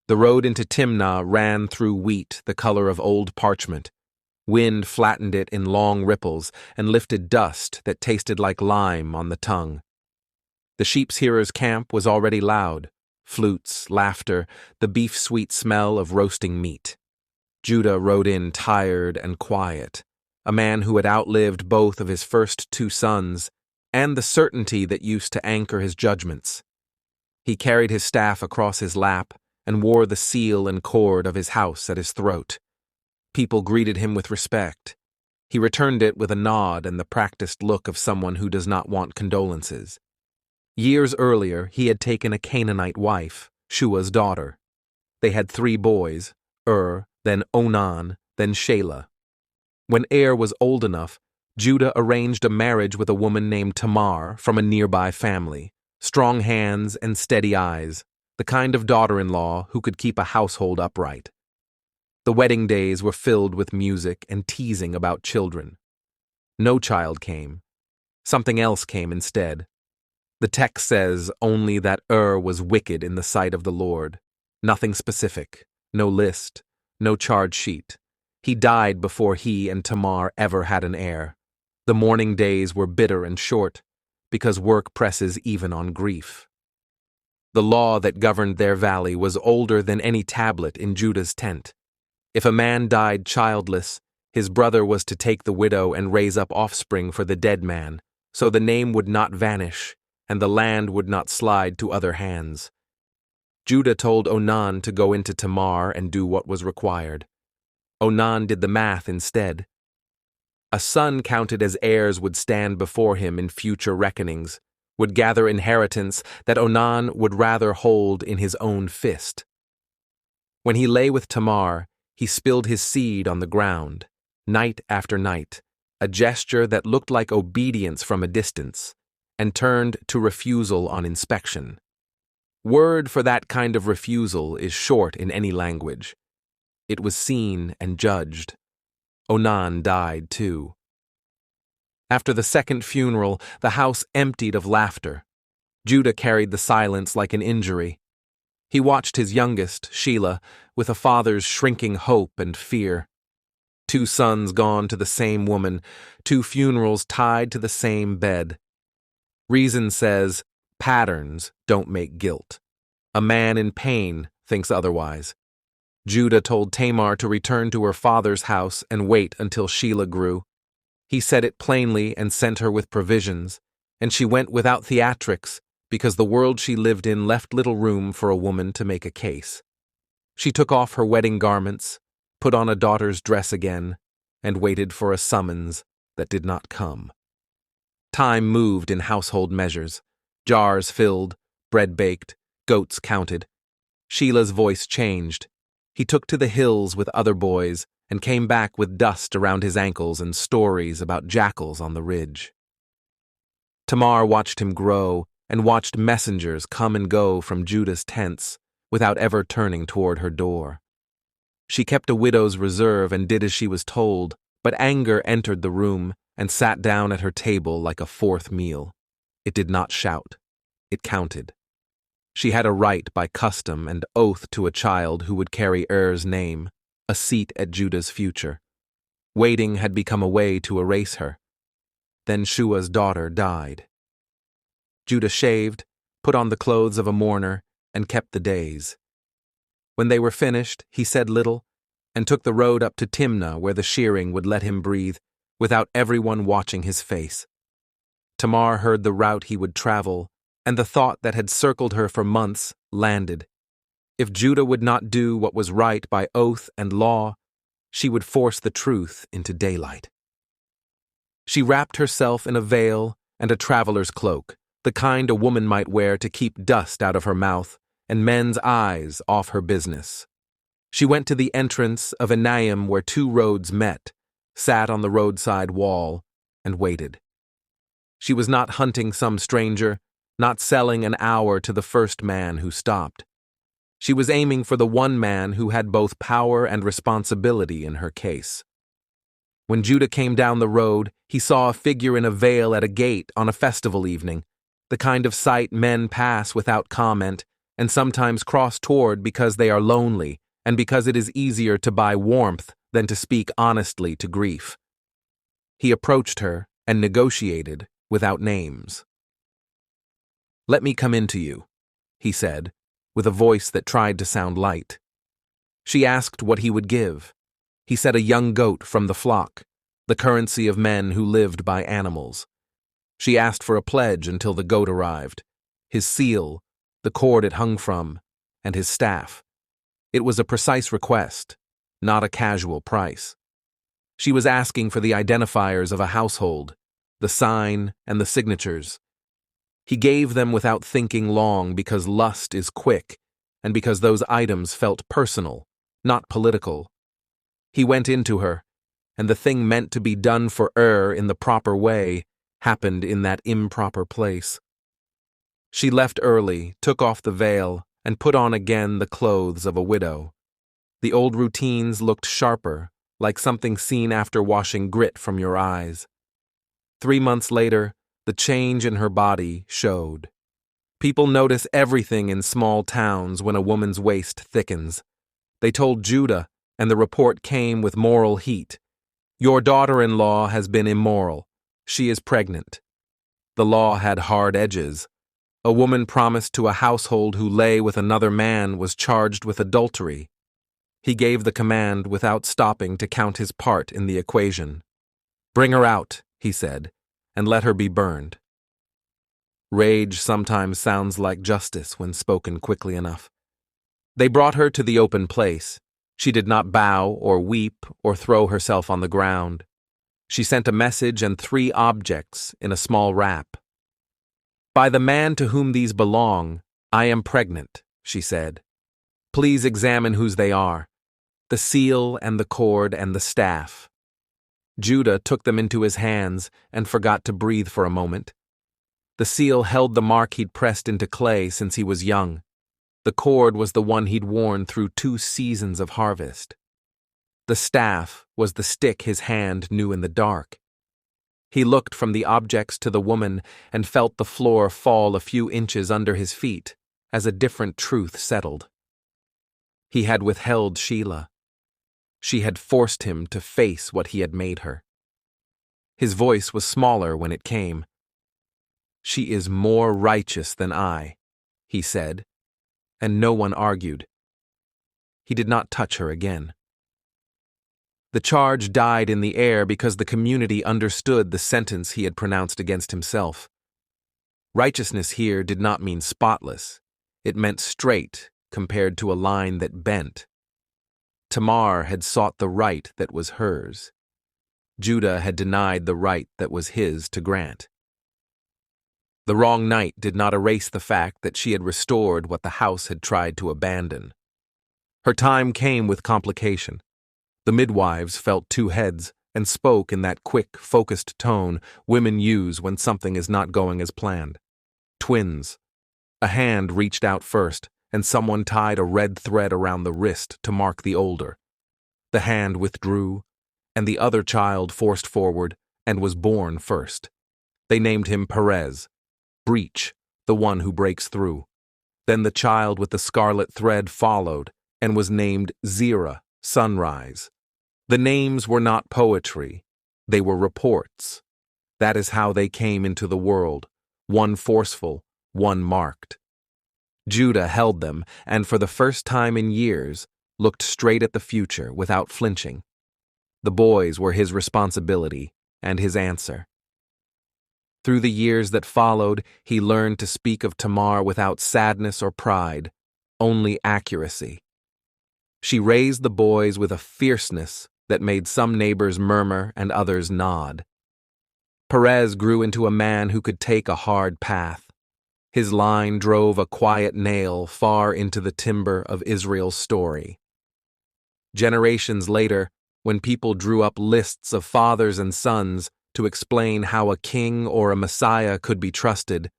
The road into Timnah ran through wheat the color of old parchment. Wind flattened it in long ripples and lifted dust that tasted like lime on the tongue. The sheep's camp was already loud. Flutes, laughter, the beef-sweet smell of roasting meat. Judah rode in tired and quiet, a man who had outlived both of his first two sons and the certainty that used to anchor his judgments. He carried his staff across his lap and wore the seal and cord of his house at his throat. People greeted him with respect. He returned it with a nod and the practiced look of someone who does not want condolences. Years earlier, he had taken a Canaanite wife, Shua's daughter. They had 3 boys, then Onan, then Shelah. When was old enough, Judah arranged a marriage with a woman named Tamar from a nearby family. Strong hands and steady eyes, the kind of daughter-in-law who could keep a household upright. The wedding days were filled with music and teasing about children. No child came. Something else came instead. The text says only that was wicked in the sight of the Lord. Nothing specific, no list, no charge sheet. He died before he and Tamar ever had an heir. The mourning days were bitter and short, because work presses even on grief. The law that governed their valley was older than any tablet in Judah's tent. If a man died childless, his brother was to take the widow and raise up offspring for the dead man, so the name would not vanish, and the land would not slide to other hands. Judah told Onan to go into Tamar and do what was required. Onan did the math instead. A son counted as heirs would stand before him in future reckonings, would gather inheritance that Onan would rather hold in his own fist. When he lay with Tamar, he spilled his seed on the ground, night after night, a gesture that looked like obedience from a distance, and turned to refusal on inspection. Word for that kind of refusal is short in any language. It was seen and judged. Onan died too. After the second funeral, the house emptied of laughter. Judah carried the silence like an injury. He watched his youngest, Shelah, with a father's shrinking hope and fear. 2 sons gone to the same woman, 2 funerals tied to the same bed. Reason says, patterns don't make guilt. A man in pain thinks otherwise. Judah told Tamar to return to her father's house and wait until Shelah grew. He said it plainly and sent her with provisions, and she went without theatrics because the world she lived in left little room for a woman to make a case. She took off her wedding garments, put on a daughter's dress again, and waited for a summons that did not come. Time moved in household measures. Jars filled, bread baked, goats counted. Shelah's voice changed. He took to the hills with other boys and came back with dust around his ankles and stories about jackals on the ridge. Tamar watched him grow and watched messengers come and go from Judah's tents without ever turning toward her door. She kept a widow's reserve and did as she was told, but anger entered the room and sat down at her table like a 4th meal. It did not shout. It counted. She had a right by custom and oath to a child who would carry name, a seat at Judah's future. Waiting had become a way to erase her. Then Shua's daughter died. Judah shaved, put on the clothes of a mourner, and kept the days. When they were finished, he said little, and took the road up to Timnah where the shearing would let him breathe, without everyone watching his face. Tamar heard the route he would travel, and the thought that had circled her for months landed. If Judah would not do what was right by oath and law, she would force the truth into daylight. She wrapped herself in a veil and a traveler's cloak, the kind a woman might wear to keep dust out of her mouth and men's eyes off her business. She went to the entrance of Enaim where 2 roads met, sat on the roadside wall, and waited. She was not hunting some stranger, not selling an hour to the first man who stopped. She was aiming for the one man who had both power and responsibility in her case. When Judah came down the road, he saw a figure in a veil at a gate on a festival evening, the kind of sight men pass without comment, and sometimes cross toward because they are lonely and because it is easier to buy warmth than to speak honestly to grief. He approached her and negotiated without names. "Let me come into you," he said, with a voice that tried to sound light. She asked what he would give. He said a young goat from the flock, the currency of men who lived by animals. She asked for a pledge until the goat arrived, his seal, the cord it hung from, and his staff. It was a precise request, not a casual price. She was asking for the identifiers of a household, the sign and the signatures. He gave them without thinking long because lust is quick and because those items felt personal, not political. He went into her, and the thing meant to be done for in the proper way happened in that improper place. She left early, took off the veil, and put on again the clothes of a widow. The old routines looked sharper, like something seen after washing grit from your eyes. 3 months later, the change in her body showed. People notice everything in small towns when a woman's waist thickens. They told Judah, and the report came with moral heat. "Your daughter-in-law has been immoral. She is pregnant." The law had hard edges. A woman promised to a household who lay with another man was charged with adultery. He gave the command without stopping to count his part in the equation. "Bring her out," he said, "and let her be burned." Rage sometimes sounds like justice when spoken quickly enough. They brought her to the open place. She did not bow or weep or throw herself on the ground. She sent a message and 3 objects in a small wrap. "By the man to whom these belong, I am pregnant," she said. "Please examine whose they are, the seal and the cord and the staff." Judah took them into his hands and forgot to breathe for a moment. The seal held the mark he'd pressed into clay since he was young. The cord was the one he'd worn through 2 seasons of harvest. The staff was the stick his hand knew in the dark. He looked from the objects to the woman and felt the floor fall a few inches under his feet as a different truth settled. He had withheld Sheila. She had forced him to face what he had made her. His voice was smaller when it came. "She is more righteous than I," he said, and no one argued. He did not touch her again. The charge died in the air because the community understood the sentence he had pronounced against himself. Righteousness here did not mean spotless. It meant straight compared to a line that bent. Tamar had sought the right that was hers. Judah had denied the right that was his to grant. The wrong night did not erase the fact that she had restored what the house had tried to abandon. Her time came with complication. The midwives felt 2 heads and spoke in that quick, focused tone women use when something is not going as planned. Twins. A hand reached out first, and someone tied a red thread around the wrist to mark the older. The hand withdrew, and the other child forced forward and was born first. They named him Perez, breach, the one who breaks through. Then the child with the scarlet thread followed and was named Zerah, sunrise. The names were not poetry, they were reports. That is how they came into the world, one forceful, one marked. Judah held them, and for the first time in years, looked straight at the future without flinching. The boys were his responsibility and his answer. Through the years that followed, he learned to speak of Tamar without sadness or pride, only accuracy. She raised the boys with a fierceness that made some neighbors murmur and others nod. Perez grew into a man who could take a hard path. His line drove a quiet nail far into the timber of Israel's story. Generations later, when people drew up lists of fathers and sons to explain how a king or a Messiah could be trusted,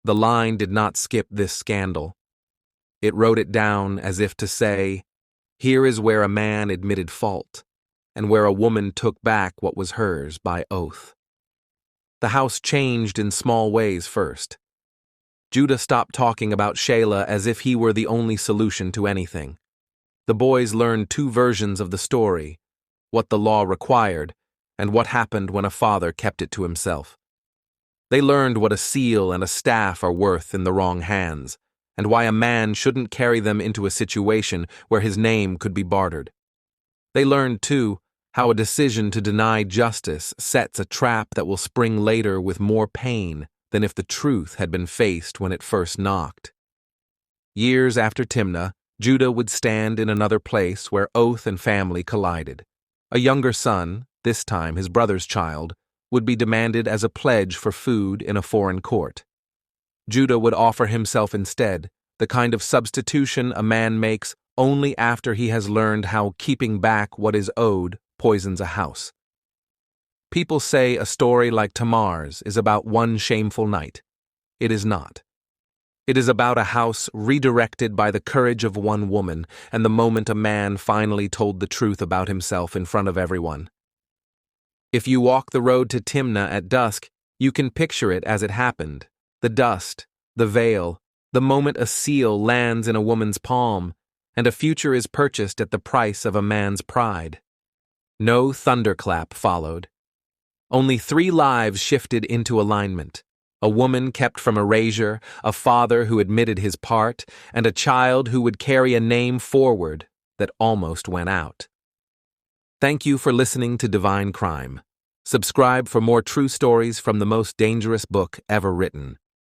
the line did not skip this scandal. It wrote it down as if to say, here is where a man admitted fault, and where a woman took back what was hers by oath. The house changed in small ways first. Judah stopped talking about Shayla as if he were the only solution to anything. The boys learned two versions of the story: what the law required, and what happened when a father kept it to himself. They learned what a seal and a staff are worth in the wrong hands, and why a man shouldn't carry them into a situation where his name could be bartered. They learned, too, how a decision to deny justice sets a trap that will spring later with more pain than if the truth had been faced when it first knocked. Years after Timnah, Judah would stand in another place where oath and family collided. A younger son, this time his brother's child, would be demanded as a pledge for food in a foreign court. Judah would offer himself instead, the kind of substitution a man makes only after he has learned how keeping back what is owed poisons a house. People say a story like Tamar's is about one shameful night. It is not. It is about a house redirected by the courage of one woman and the moment a man finally told the truth about himself in front of everyone. If you walk the road to Timnah at dusk, you can picture it as it happened: the dust, the veil, the moment a seal lands in a woman's palm, and a future is purchased at the price of a man's pride. No thunderclap followed. Only 3 lives shifted into alignment: a woman kept from erasure, a father who admitted his part, and a child who would carry a name forward that almost went out. Thank you for listening to Divine Crime. Subscribe for more true stories from the most dangerous book ever written.